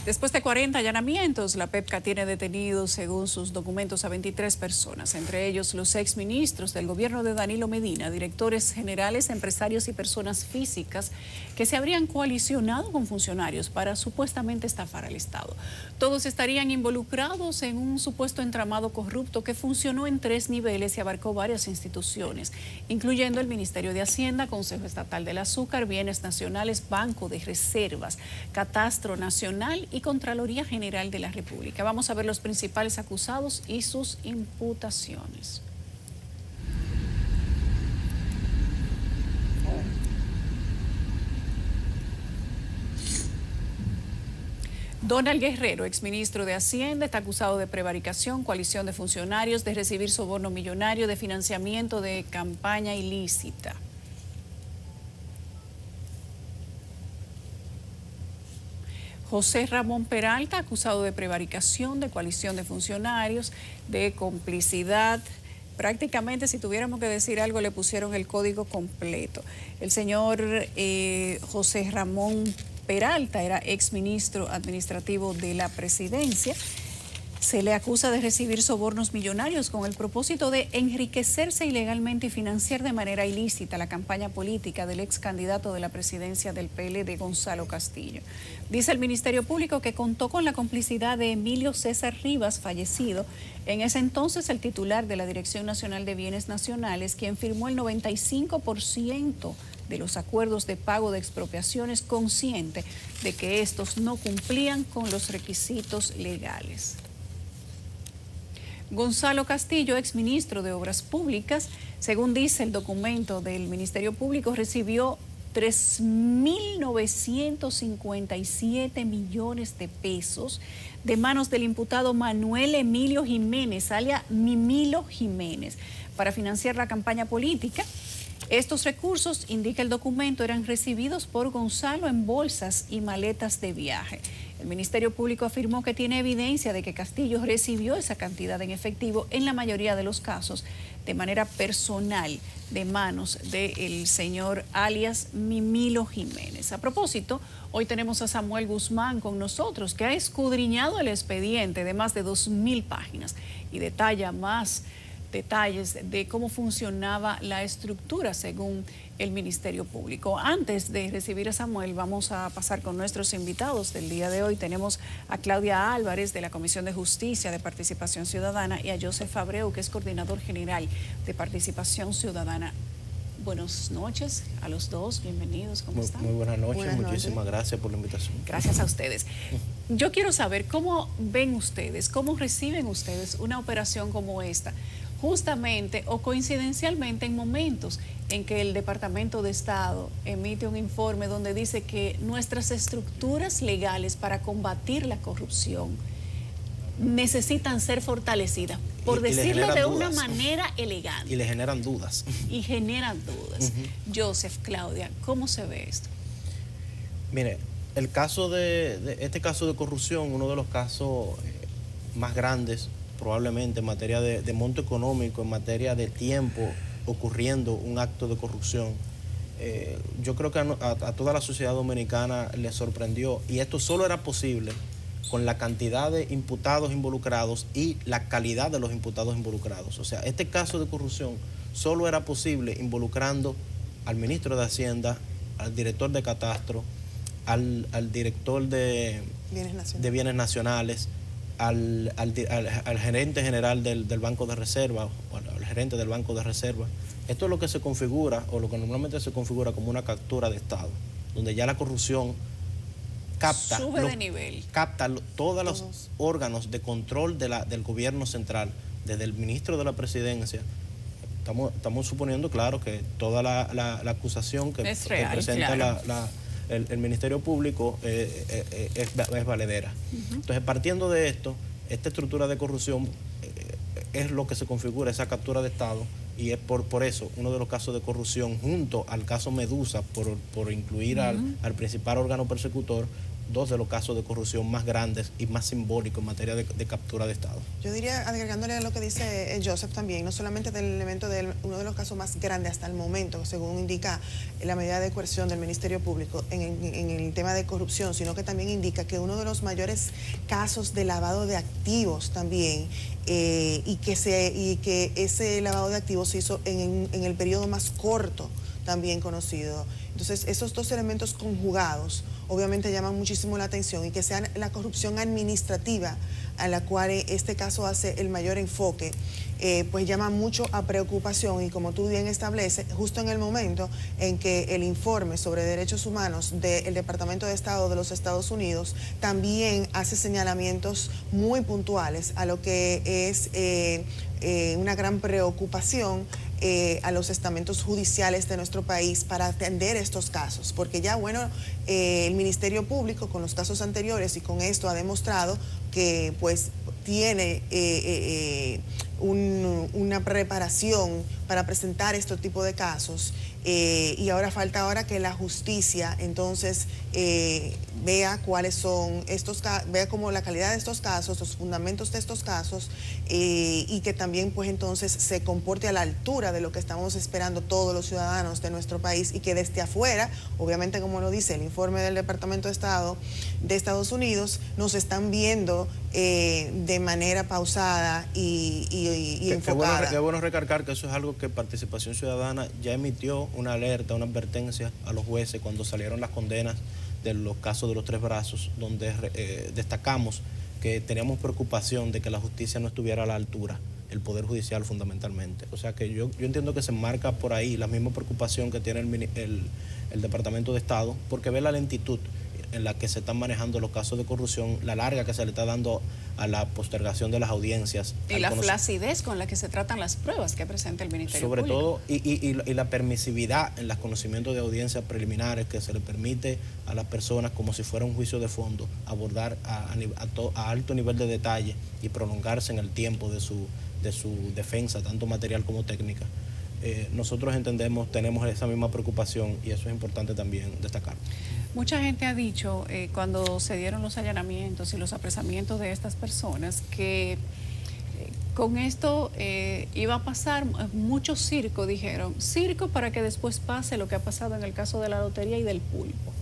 Después de 40 allanamientos, la PEPCA tiene detenidos, según sus documentos, a 23 personas, entre ellos los exministros del gobierno de Danilo Medina, directores generales, empresarios y personas físicas que se habrían coalicionado con funcionarios para supuestamente estafar al Estado. Todos estarían involucrados en un supuesto entramado corrupto que funcionó en 3 niveles y abarcó varias instituciones, incluyendo el Ministerio de Hacienda, Consejo Estatal del Azúcar, Bienes Nacionales, Banco de Reservas, Catastro Nacional y Contraloría General de la República. Vamos a ver los principales acusados y sus imputaciones. Donald Guerrero, exministro de Hacienda, está acusado de prevaricación, coalición de funcionarios, de recibir soborno millonario, de financiamiento de campaña ilícita. José Ramón Peralta, acusado de prevaricación, de coalición de funcionarios, de complicidad. Prácticamente, si tuviéramos que decir algo, le pusieron el código completo. El señor José Ramón Peralta era exministro administrativo de la presidencia. Se le acusa de recibir sobornos millonarios con el propósito de enriquecerse ilegalmente y financiar de manera ilícita la campaña política del ex candidato de la presidencia del PLD, Gonzalo Castillo. Dice el Ministerio Público que contó con la complicidad de Emilio César Rivas, fallecido, en ese entonces el titular de la Dirección Nacional de Bienes Nacionales, quien firmó el 95% de los acuerdos de pago de expropiaciones, consciente de que estos no cumplían con los requisitos legales. Gonzalo Castillo, exministro de Obras Públicas, según dice el documento del Ministerio Público, recibió 3.957 millones de pesos de manos del imputado Manuel Emilio Jiménez, alias Mimilo Jiménez, para financiar la campaña política. Estos recursos, indica el documento, eran recibidos por Gonzalo en bolsas y maletas de viaje. El Ministerio Público afirmó que tiene evidencia de que Castillo recibió esa cantidad en efectivo, en la mayoría de los casos, de manera personal, de manos del señor alias Mimilo Jiménez. A propósito, hoy tenemos a Samuel Guzmán con nosotros, que ha escudriñado el expediente de más de 2.000 páginas y detalla más detalles de cómo funcionaba la estructura según el Ministerio Público. Antes de recibir a Samuel, vamos a pasar con nuestros invitados del día de hoy. Tenemos a Claudia Álvarez de la Comisión de Justicia de Participación Ciudadana y a Joseph Abreu, que es coordinador general de Participación Ciudadana. Buenas noches a los dos, bienvenidos, ¿cómo están? Muy buenas noches, muchísimas gracias por la invitación. Gracias a ustedes. Yo quiero saber cómo ven ustedes, cómo reciben ustedes una operación como esta, justamente o coincidencialmente en momentos en que el Departamento de Estado emite un informe donde dice que nuestras estructuras legales para combatir la corrupción necesitan ser fortalecidas, por decirlo de una manera elegante. Y le generan dudas. Y generan dudas. Joseph, Claudia, ¿cómo se ve esto? Mire, el caso este caso de corrupción, uno de los casos más grandes, probablemente en materia de monto económico, en materia de tiempo ocurriendo un acto de corrupción. Yo creo que a toda la sociedad dominicana le sorprendió, y esto solo era posible con la cantidad de imputados involucrados y la calidad de los imputados involucrados. O sea, este caso de corrupción solo era posible involucrando al ministro de Hacienda, al director de Catastro, al director de Bienes Nacionales, al gerente general del Banco de Reserva, o al gerente del Banco de Reserva. Esto es lo que se configura, o lo que normalmente se configura como una captura de Estado, donde ya la corrupción capta todos los órganos de control del gobierno central, desde el ministro de la presidencia. Estamos suponiendo, claro, que toda la acusación que presenta el Ministerio Público es valedera. Entonces, partiendo de esto, esta estructura de corrupción es lo que se configura, esa captura de Estado, y es por eso uno de los casos de corrupción, junto al caso Medusa, por incluir al principal órgano persecutor, dos de los casos de corrupción más grandes y más simbólicos en materia de captura de Estado. Yo diría, agregándole a lo que dice Joseph también, no solamente del elemento de uno de los casos más grandes hasta el momento, según indica la medida de coerción del Ministerio Público en el tema de corrupción, sino que también indica que uno de los mayores casos de lavado de activos también, y que ese lavado de activos se hizo en el periodo más corto también conocido. Entonces, esos dos elementos conjugados obviamente llaman muchísimo la atención, y que sea la corrupción administrativa a la cual este caso hace el mayor enfoque, pues llama mucho a preocupación, y como tú bien estableces, justo en el momento en que el informe sobre derechos humanos del Departamento de Estado de los Estados Unidos también hace señalamientos muy puntuales a lo que es una gran preocupación a los estamentos judiciales de nuestro país para atender estos casos, porque ya, bueno, el Ministerio Público con los casos anteriores y con esto ha demostrado que pues tiene una preparación para presentar este tipo de casos, y ahora falta que la justicia entonces vea cuáles son estos casos, vea como la calidad de estos casos, los fundamentos de estos casos, y que también pues entonces se comporte a la altura de lo que estamos esperando todos los ciudadanos de nuestro país, y que desde afuera, obviamente como lo dice el informe del Departamento de Estado de Estados Unidos, nos están viendo de manera pausada y enfocada. Qué bueno recalcar que eso es algo que Participación Ciudadana ya emitió una alerta, una advertencia a los jueces cuando salieron las condenas de los casos de los 3 brazos, donde destacamos que teníamos preocupación de que la justicia no estuviera a la altura, el Poder Judicial fundamentalmente. O sea que yo entiendo que se marca por ahí la misma preocupación que tiene el Departamento de Estado, porque ve la lentitud en la que se están manejando los casos de corrupción, la larga que se le está dando a la postergación de las audiencias. Y la flacidez con la que se tratan las pruebas que presenta el Ministerio Público. Sobre todo, y la permisividad en los conocimientos de audiencias preliminares que se le permite a las personas, como si fuera un juicio de fondo, abordar a alto nivel de detalle y prolongarse en el tiempo de su defensa, tanto material como técnica. Nosotros tenemos esa misma preocupación, y eso es importante también destacar. Mucha gente ha dicho, cuando se dieron los allanamientos y los apresamientos de estas personas, que con esto iba a pasar mucho circo, dijeron, circo para que después pase lo que ha pasado en el caso de la lotería y del pulpo.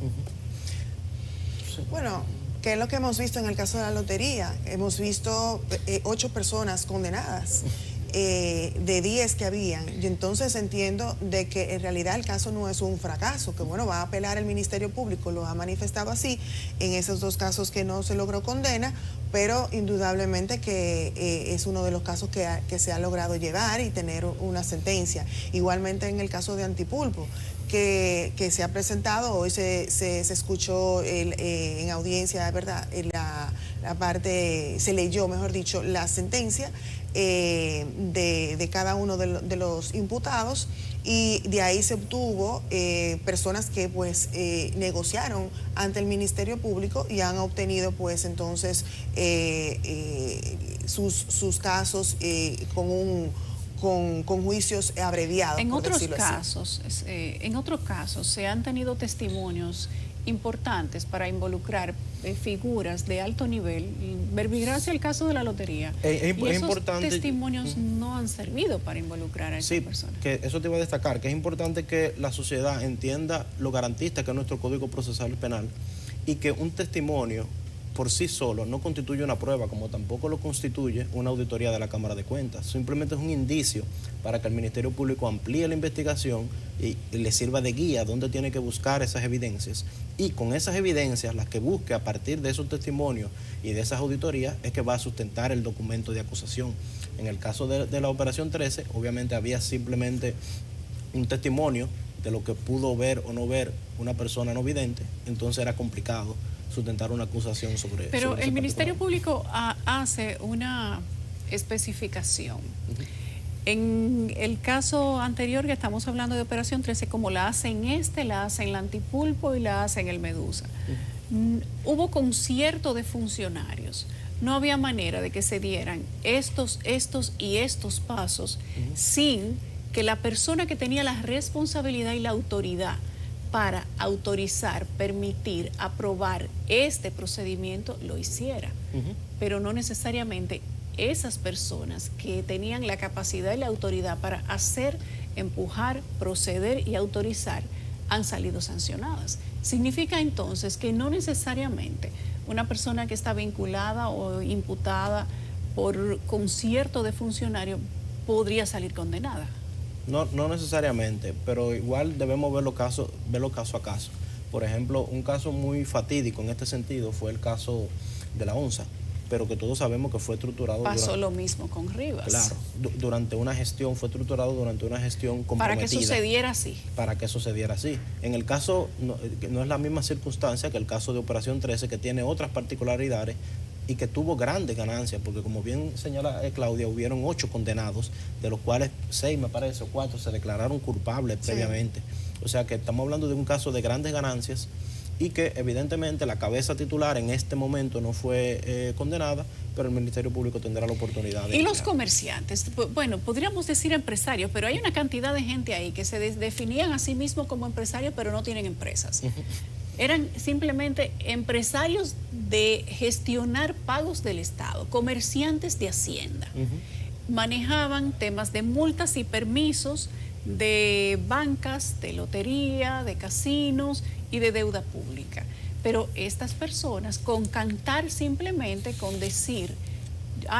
Sí. Bueno, ¿qué es lo que hemos visto en el caso de la lotería? Hemos visto 8 personas condenadas de 10 que habían, y entonces entiendo de que en realidad el caso no es un fracaso, que bueno, va a apelar el Ministerio Público, lo ha manifestado así en esos 2 casos que no se logró condena, pero indudablemente que es uno de los casos que se ha logrado llevar y tener una sentencia. Igualmente en el caso de Antipulpo, que se ha presentado, hoy se escuchó en audiencia, ¿verdad? La parte, se leyó, mejor dicho, la sentencia de cada uno de los imputados, y de ahí se obtuvo personas que pues negociaron ante el Ministerio Público y han obtenido pues entonces sus casos con juicios abreviados. En otros casos se han tenido testimonios importantes para involucrar figuras de alto nivel. Verbigracia el caso de la lotería. Y esos testimonios no han servido para involucrar a esas personas. Que eso te iba a destacar, que es importante que la sociedad entienda lo garantista que es nuestro Código Procesal Penal, y que un testimonio por sí solo no constituye una prueba, como tampoco lo constituye una auditoría de la Cámara de Cuentas. Simplemente es un indicio para que el Ministerio Público amplíe la investigación y le sirva de guía dónde tiene que buscar esas evidencias. Y con esas evidencias, las que busque a partir de esos testimonios y de esas auditorías, es que va a sustentar el documento de acusación. En el caso de la Operación 13, obviamente había simplemente un testimonio de lo que pudo ver o no ver una persona no vidente, entonces era complicado sustentar una acusación sobre eso. Pero el Ministerio Público hace una especificación. En el caso anterior que estamos hablando de Operación 13, como la hace en la hace en la Antipulpo y la hace en el Medusa. Hubo concierto de funcionarios. No había manera de que se dieran estos y estos pasos sin que la persona que tenía la responsabilidad y la autoridad para autorizar, permitir, aprobar este procedimiento, lo hiciera. Pero no necesariamente esas personas que tenían la capacidad y la autoridad para hacer, empujar, proceder y autorizar han salido sancionadas. Significa entonces que no necesariamente una persona que está vinculada o imputada por concierto de funcionario podría salir condenada. No necesariamente, pero igual debemos verlo caso a caso. Por ejemplo, un caso muy fatídico en este sentido fue el caso de la ONSA, pero que todos sabemos que fue estructurado. Pasó lo mismo con Rivas. Claro, durante una gestión, fue estructurado durante una gestión comprometida. Para que sucediera así. Para que sucediera así. En el caso, no es la misma circunstancia que el caso de Operación 13, que tiene otras particularidades y que tuvo grandes ganancias, porque como bien señala Claudia, hubieron 8 condenados, de los cuales 6, me parece, o 4 se declararon culpables previamente. O sea que estamos hablando de un caso de grandes ganancias y que evidentemente la cabeza titular en este momento no fue condenada, pero el Ministerio Público tendrá la oportunidad de... ¿Y los comerciantes? Bueno, podríamos decir empresarios, pero hay una cantidad de gente ahí que se definían a sí mismos como empresarios, pero no tienen empresas. Eran simplemente empresarios de gestionar pagos del Estado, comerciantes de Hacienda. Manejaban temas de multas y permisos de bancas, de lotería, de casinos y de deuda pública. Pero estas personas, con cantar simplemente, con decir,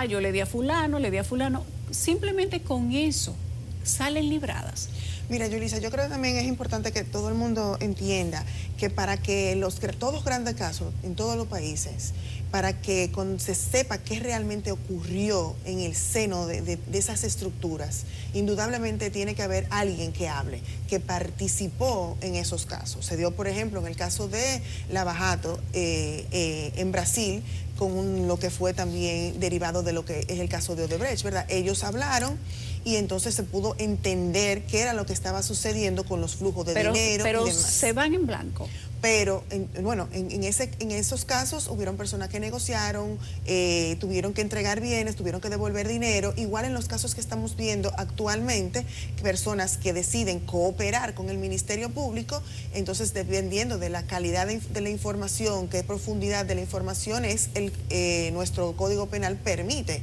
yo le di a fulano, simplemente con eso salen libradas. Mira, Yulisa, yo creo que también es importante que todo el mundo entienda que para que todos grandes casos en todos los países, para que se sepa qué realmente ocurrió en el seno de esas estructuras, indudablemente tiene que haber alguien que hable, que participó en esos casos. Se dio, por ejemplo, en el caso de Lava Jato en Brasil, con lo que fue también derivado de lo que es el caso de Odebrecht, ¿verdad? Ellos hablaron y entonces se pudo entender qué era lo que estaba sucediendo con los flujos de dinero y demás. Se van en blanco. Pero, en esos casos hubieron personas que negociaron, tuvieron que entregar bienes, tuvieron que devolver dinero. Igual en los casos que estamos viendo actualmente, personas que deciden cooperar con el Ministerio Público, entonces dependiendo de la calidad de la información, qué profundidad de la información es, nuestro Código Penal permite.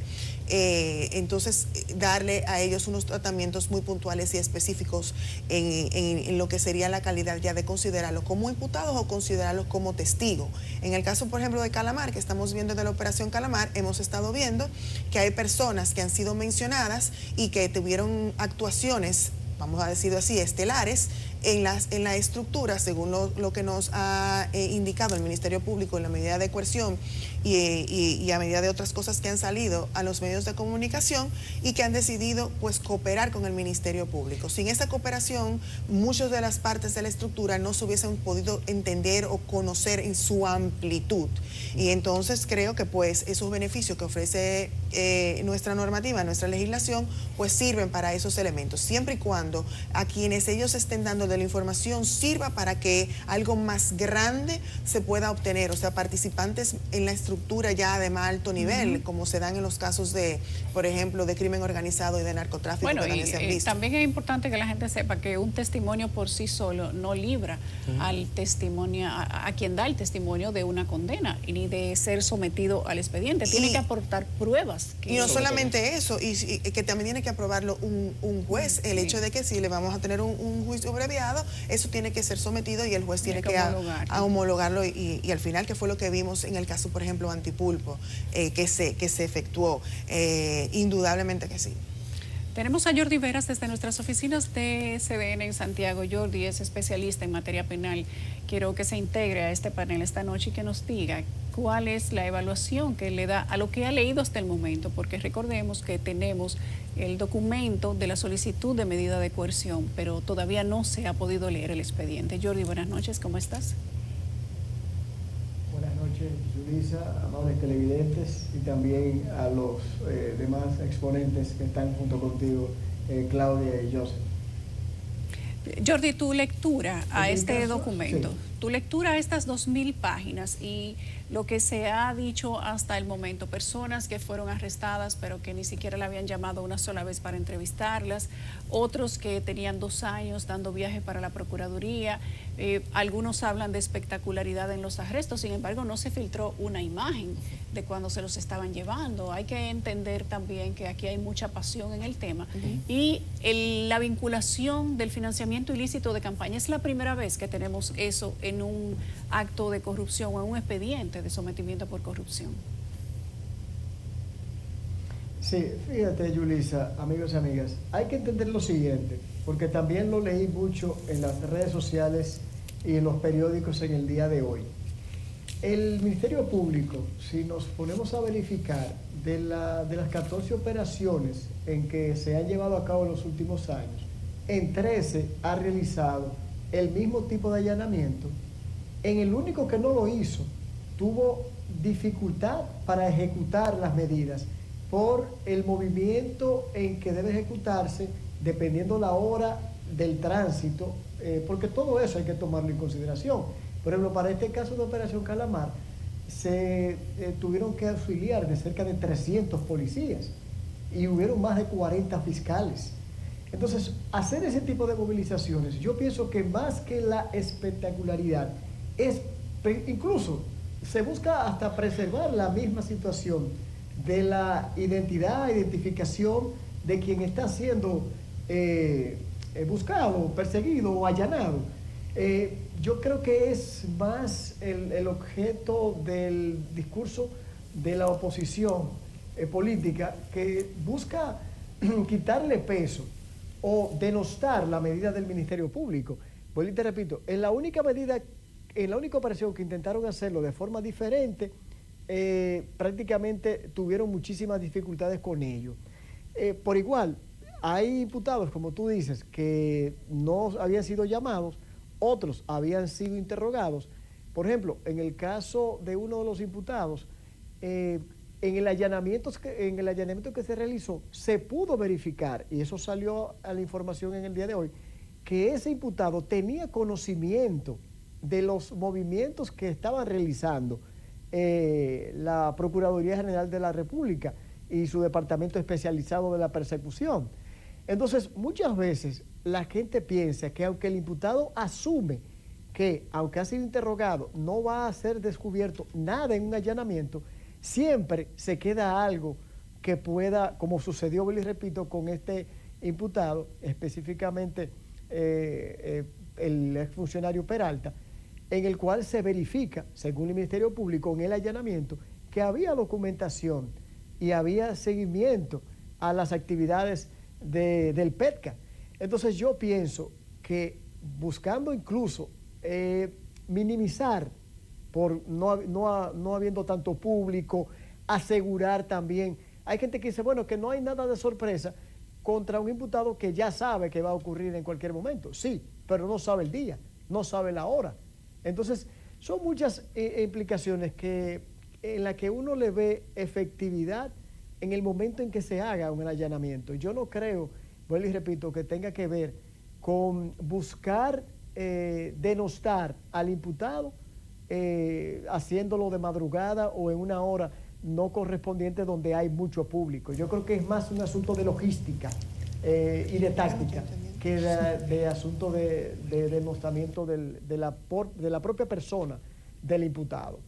Entonces darle a ellos unos tratamientos muy puntuales y específicos en lo que sería la calidad ya de considerarlos como imputados o considerarlos como testigos. En el caso, por ejemplo, de Calamar, que estamos viendo de la Operación Calamar, hemos estado viendo que hay personas que han sido mencionadas y que tuvieron actuaciones, vamos a decirlo así, estelares, en la estructura, según lo que nos ha indicado el Ministerio Público en la medida de coerción y a medida de otras cosas que han salido a los medios de comunicación y que han decidido pues cooperar con el Ministerio Público. Sin esa cooperación, muchas de las partes de la estructura no se hubiesen podido entender o conocer en su amplitud. Y entonces creo que pues esos beneficios que ofrece nuestra normativa, nuestra legislación, pues sirven para esos elementos, siempre y cuando a quienes ellos estén dando de la información sirva para que algo más grande se pueda obtener, o sea, participantes en la estructura ya de más alto nivel, como se dan en los casos de, por ejemplo, de crimen organizado y de narcotráfico. Bueno, que también se han visto. También es importante que la gente sepa que un testimonio por sí solo no libra al testimonio, a quien da el testimonio de una condena, ni de ser sometido al expediente. Tiene que aportar pruebas. Y no solamente eso, y que también tiene que aprobarlo un juez. El hecho de que si le vamos a tener un juicio abreviado, eso tiene que ser sometido y el juez tiene que homologarlo y al final, que fue lo que vimos en el caso, por ejemplo, Antipulpo, que se efectuó, indudablemente que sí. Tenemos a Jordi Veras desde nuestras oficinas de CDN en Santiago. Jordi es especialista en materia penal. Quiero que se integre a este panel esta noche y que nos diga cuál es la evaluación que le da a lo que ha leído hasta el momento, porque recordemos que tenemos el documento de la solicitud de medida de coerción, pero todavía no se ha podido leer el expediente. Jordi, buenas noches, ¿cómo estás? Buenas noches, Yulisa, amables televidentes y también a los demás exponentes que están junto contigo, Claudia y Joseph. Jordi, tu lectura a este documento. Sí. tu lectura a estas 2.000 páginas y lo que se ha dicho hasta el momento, personas que fueron arrestadas pero que ni siquiera la habían llamado una sola vez para entrevistarlas, otros que tenían 2 años dando viaje para la Procuraduría, algunos hablan de espectacularidad en los arrestos, sin embargo no se filtró una imagen de cuando se los estaban llevando. Hay que entender también que aquí hay mucha pasión en el tema y la vinculación del financiamiento ilícito de campaña es la primera vez que tenemos eso en un acto de corrupción o en un expediente de sometimiento por corrupción. Sí, fíjate, Yulisa, amigos y amigas, hay que entender lo siguiente, porque también lo leí mucho en las redes sociales y en los periódicos en el día de hoy. El Ministerio Público, si nos ponemos a verificar de las 14 operaciones en que se han llevado a cabo en los últimos años, en 13 ha realizado el mismo tipo de allanamiento. En el único que no lo hizo, tuvo dificultad para ejecutar las medidas por el movimiento en que debe ejecutarse, dependiendo la hora del tránsito, porque todo eso hay que tomarlo en consideración. Por ejemplo, para este caso de Operación Calamar, se tuvieron que auxiliar de cerca de 300 policías y hubieron más de 40 fiscales. Entonces, hacer ese tipo de movilizaciones, yo pienso que más que la espectacularidad, incluso se busca hasta preservar la misma situación de la identificación de quien está siendo buscado, perseguido o allanado. Yo creo que es más el objeto del discurso de la oposición política que busca quitarle peso o denostar la medida del Ministerio Público. Pues te repito, en la única operación que intentaron hacerlo de forma diferente, prácticamente tuvieron muchísimas dificultades con ello. Por igual, hay imputados, como tú dices, que no habían sido llamados, otros habían sido interrogados. Por ejemplo, en el caso de uno de los imputados, en el allanamiento que se realizó, se pudo verificar, y eso salió a la información en el día de hoy, que ese imputado tenía conocimiento de los movimientos que estaban realizando la Procuraduría General de la República y su departamento especializado de la persecución. Entonces, muchas veces la gente piensa que aunque el imputado asume que, aunque ha sido interrogado, no va a ser descubierto nada en un allanamiento, siempre se queda algo que pueda, como sucedió, y repito, con este imputado, específicamente el exfuncionario Peralta, en el cual se verifica, según el Ministerio Público, en el allanamiento, que había documentación y había seguimiento a las actividades del PETCA. Entonces yo pienso que buscando incluso minimizar, por no habiendo tanto público, asegurar también, hay gente que dice, bueno, que no hay nada de sorpresa contra un imputado que ya sabe que va a ocurrir en cualquier momento, sí, pero no sabe el día, no sabe la hora. Entonces, son muchas implicaciones en las que uno le ve efectividad en el momento en que se haga un allanamiento. Yo no creo, vuelvo y repito, que tenga que ver con buscar denostar al imputado haciéndolo de madrugada o en una hora no correspondiente donde hay mucho público. Yo creo que es más un asunto de logística y de táctica que de asunto de demostramiento de la propia persona del imputado.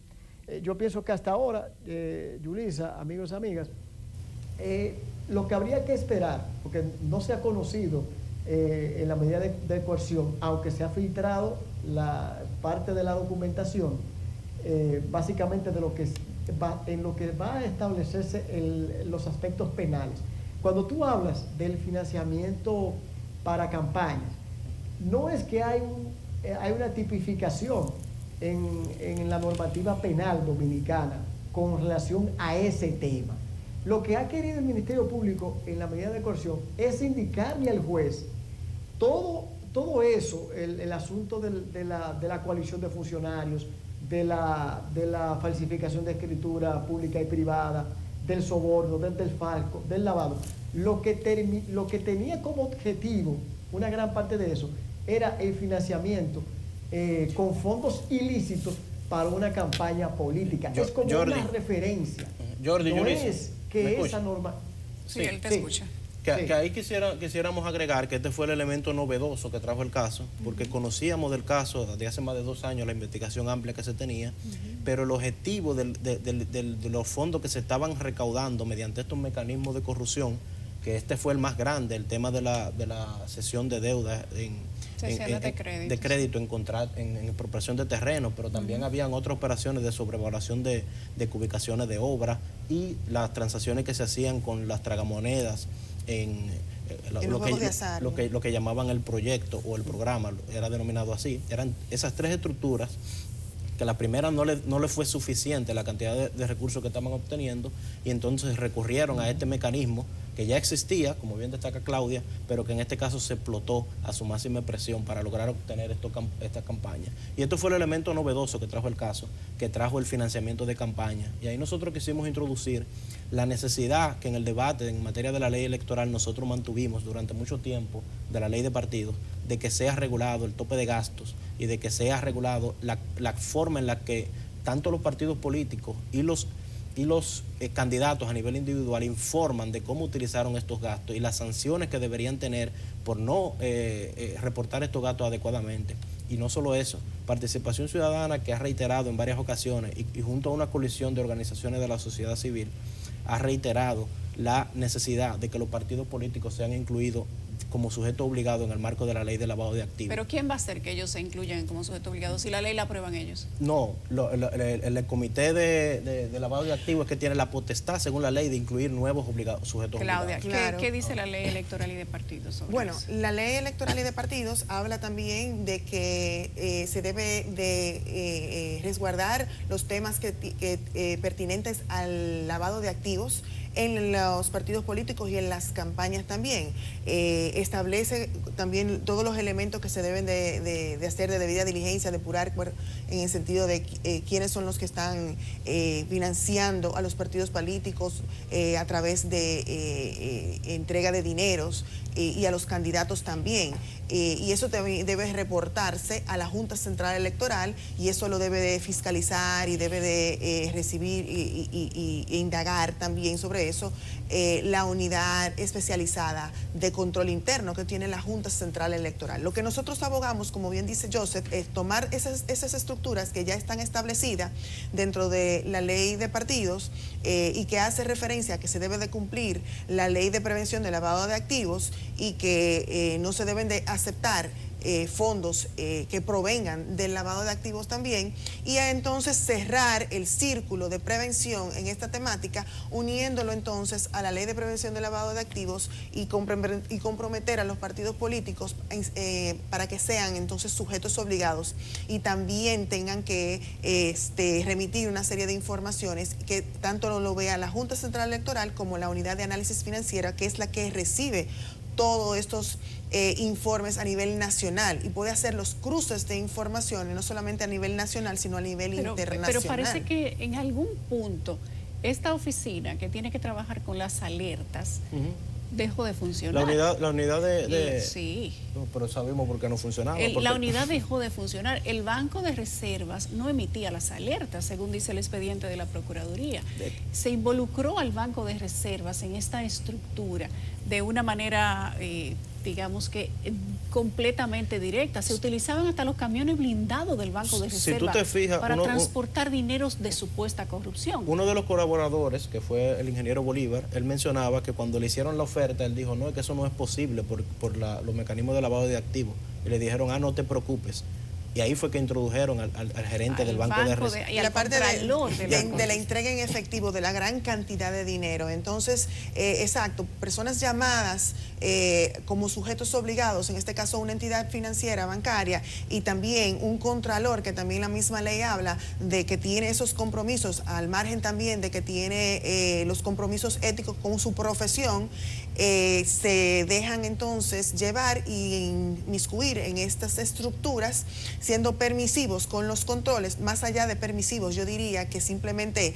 Yo pienso que hasta ahora, Yulisa, amigos y amigas, lo que habría que esperar, porque no se ha conocido en la medida de coerción, aunque se ha filtrado la parte de la documentación, básicamente en lo que va a establecerse los aspectos penales. Cuando tú hablas del financiamiento para campañas, no es que hay una tipificación en la normativa penal dominicana con relación a ese tema. Lo que ha querido el Ministerio Público en la medida de coerción es indicarle al juez todo eso, el asunto de la coalición de funcionarios, de la falsificación de escritura pública y privada, del soborno, del desfalco, del lavado. Lo que tenía como objetivo, una gran parte de eso, era el financiamiento con fondos ilícitos para una campaña política. Es como Jordi, una referencia. Jordi, no Yulisa, es ¿me que escucha? esa norma... Sí, él te escucha. Que ahí quisiéramos agregar que este fue el elemento novedoso que trajo el caso, porque conocíamos del caso desde hace más de 2 años, la investigación amplia que se tenía, pero el objetivo de los fondos que se estaban recaudando mediante estos mecanismos de corrupción, que este fue el más grande, el tema de la cesión de deuda de crédito en expropiación de terrenos, pero también habían otras operaciones de sobrevaluación de ubicaciones de obra y las transacciones que se hacían con las tragamonedas en lo que llamaban el proyecto o el programa, era denominado así. Eran esas 3 estructuras que la primera no le fue suficiente la cantidad de recursos que estaban obteniendo, y entonces recurrieron a este mecanismo que ya existía, como bien destaca Claudia, pero que en este caso se explotó a su máxima expresión para lograr obtener esta campaña. Y esto fue el elemento novedoso que trajo el caso, que trajo el financiamiento de campaña. Y ahí nosotros quisimos introducir la necesidad que en el debate en materia de la ley electoral nosotros mantuvimos durante mucho tiempo, de la ley de partidos, de que sea regulado el tope de gastos y de que sea regulado la forma en la que tanto los partidos políticos y los candidatos a nivel individual informan de cómo utilizaron estos gastos y las sanciones que deberían tener por no reportar estos gastos adecuadamente. Y no solo eso, Participación Ciudadana, que ha reiterado en varias ocasiones y junto a una coalición de organizaciones de la sociedad civil, ha reiterado la necesidad de que los partidos políticos sean incluidos como sujeto obligado en el marco de la ley de lavado de activos. ¿Pero quién va a hacer que ellos se incluyan como sujeto obligado si la ley la aprueban ellos? No, el comité de lavado de activos es que tiene la potestad, según la ley, de incluir nuevos sujetos Claudia, obligados. Claro. ¿qué dice la ley electoral y de partidos sobre Bueno, eso? la ley electoral y de partidos habla también de que se debe de resguardar los temas pertinentes al lavado de activos en los partidos políticos y en las campañas también. Establece también todos los elementos que se deben de hacer de debida diligencia, depurar en el sentido de quiénes son los que están financiando a los partidos políticos a través de entrega de dineros y a los candidatos también. Y eso debe reportarse a la Junta Central Electoral, y eso lo debe de fiscalizar y debe de recibir e indagar también sobre eso la unidad especializada de control interno que tiene la Junta Central Electoral. Lo que nosotros abogamos, como bien dice Joseph, es tomar esas estructuras que ya están establecidas dentro de la ley de partidos y que hace referencia a que se debe de cumplir la ley de prevención del lavado de activos y que no se deben de aceptar fondos que provengan del lavado de activos también, y a entonces cerrar el círculo de prevención en esta temática, uniéndolo entonces a la ley de prevención del lavado de activos y comprometer a los partidos políticos para que sean entonces sujetos obligados y también tengan que remitir una serie de informaciones que tanto lo vea la Junta Central Electoral como la Unidad de Análisis Financiera, que es la que recibe todos estos informes a nivel nacional y puede hacer los cruces de informaciones, no solamente a nivel nacional, sino a nivel internacional. Pero parece que en algún punto esta oficina que tiene que trabajar con las alertas dejó de funcionar. La unidad de sí. No, pero sabemos por qué no funcionaba. La unidad dejó de funcionar. El Banco de Reservas no emitía las alertas, según dice el expediente de la Procuraduría. Se involucró al Banco de Reservas en esta estructura de una manera, digamos que completamente directa. Se utilizaban hasta los camiones blindados del Banco de Reservas si tú te fijas, para transportar dineros de supuesta corrupción. Uno de los colaboradores, que fue el ingeniero Bolívar, él mencionaba que cuando le hicieron la oferta, él dijo, no, es que eso no es posible por los mecanismos de lavado de activos. Y le dijeron, no te preocupes. Y ahí fue que introdujeron al gerente del Banco de Reservas. Y la parte de la entrega en efectivo de la gran cantidad de dinero. Entonces, exacto, personas llamadas como sujetos obligados, en este caso una entidad financiera, bancaria, y también un contralor, que también la misma ley habla de que tiene esos compromisos, al margen también de que tiene los compromisos éticos con su profesión, se dejan entonces llevar y inmiscuir en estas estructuras siendo permisivos con los controles, más allá de permisivos, yo diría que simplemente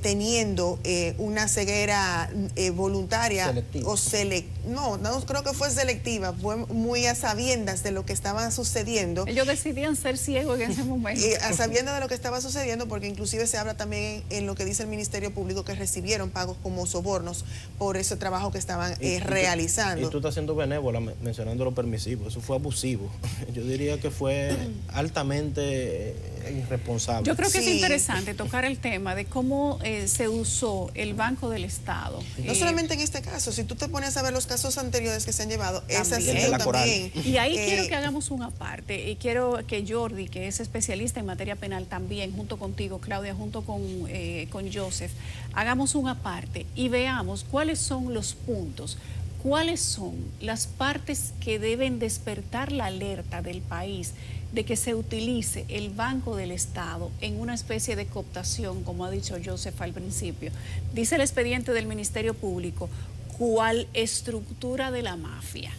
teniendo una ceguera voluntaria selectiva. No creo que fue selectiva, fue muy a sabiendas de lo que estaba sucediendo. Ellos decidían ser ciegos en ese momento. A sabiendas de lo que estaba sucediendo, porque inclusive se habla también en lo que dice el Ministerio Público que recibieron pagos como sobornos por ese trabajo que estaban realizando. Y tú estás siendo benévola mencionando lo permisivo, eso fue abusivo. Yo diría que fue altamente irresponsable. Yo creo que Sí. es interesante tocar el tema de cómo se usó el Banco del Estado. No solamente en este caso, si tú te pones a ver los casos anteriores que se han llevado, es así También. El de la también. Y ahí quiero que hagamos una parte, y quiero que Jordi, que es especialista en materia penal también, junto contigo, Claudia, junto con Joseph, hagamos una parte y veamos cuáles son los puntos, cuáles son las partes que deben despertar la alerta del país de que se utilice el Banco del Estado en una especie de cooptación, como ha dicho Joseph al principio. Dice el expediente del Ministerio Público, ¿cuál estructura de la mafia?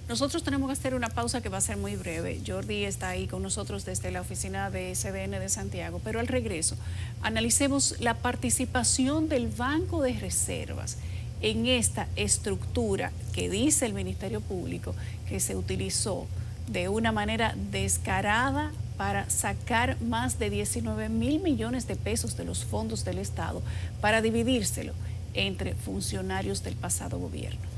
Nosotros tenemos que hacer una pausa que va a ser muy breve. Jordi está ahí con nosotros desde la oficina de SDN de Santiago, pero al regreso analicemos la participación del Banco de Reservas en esta estructura que dice el Ministerio Público que se utilizó de una manera descarada para sacar más de 19.000 millones de pesos de los fondos del Estado para dividírselo entre funcionarios del pasado gobierno.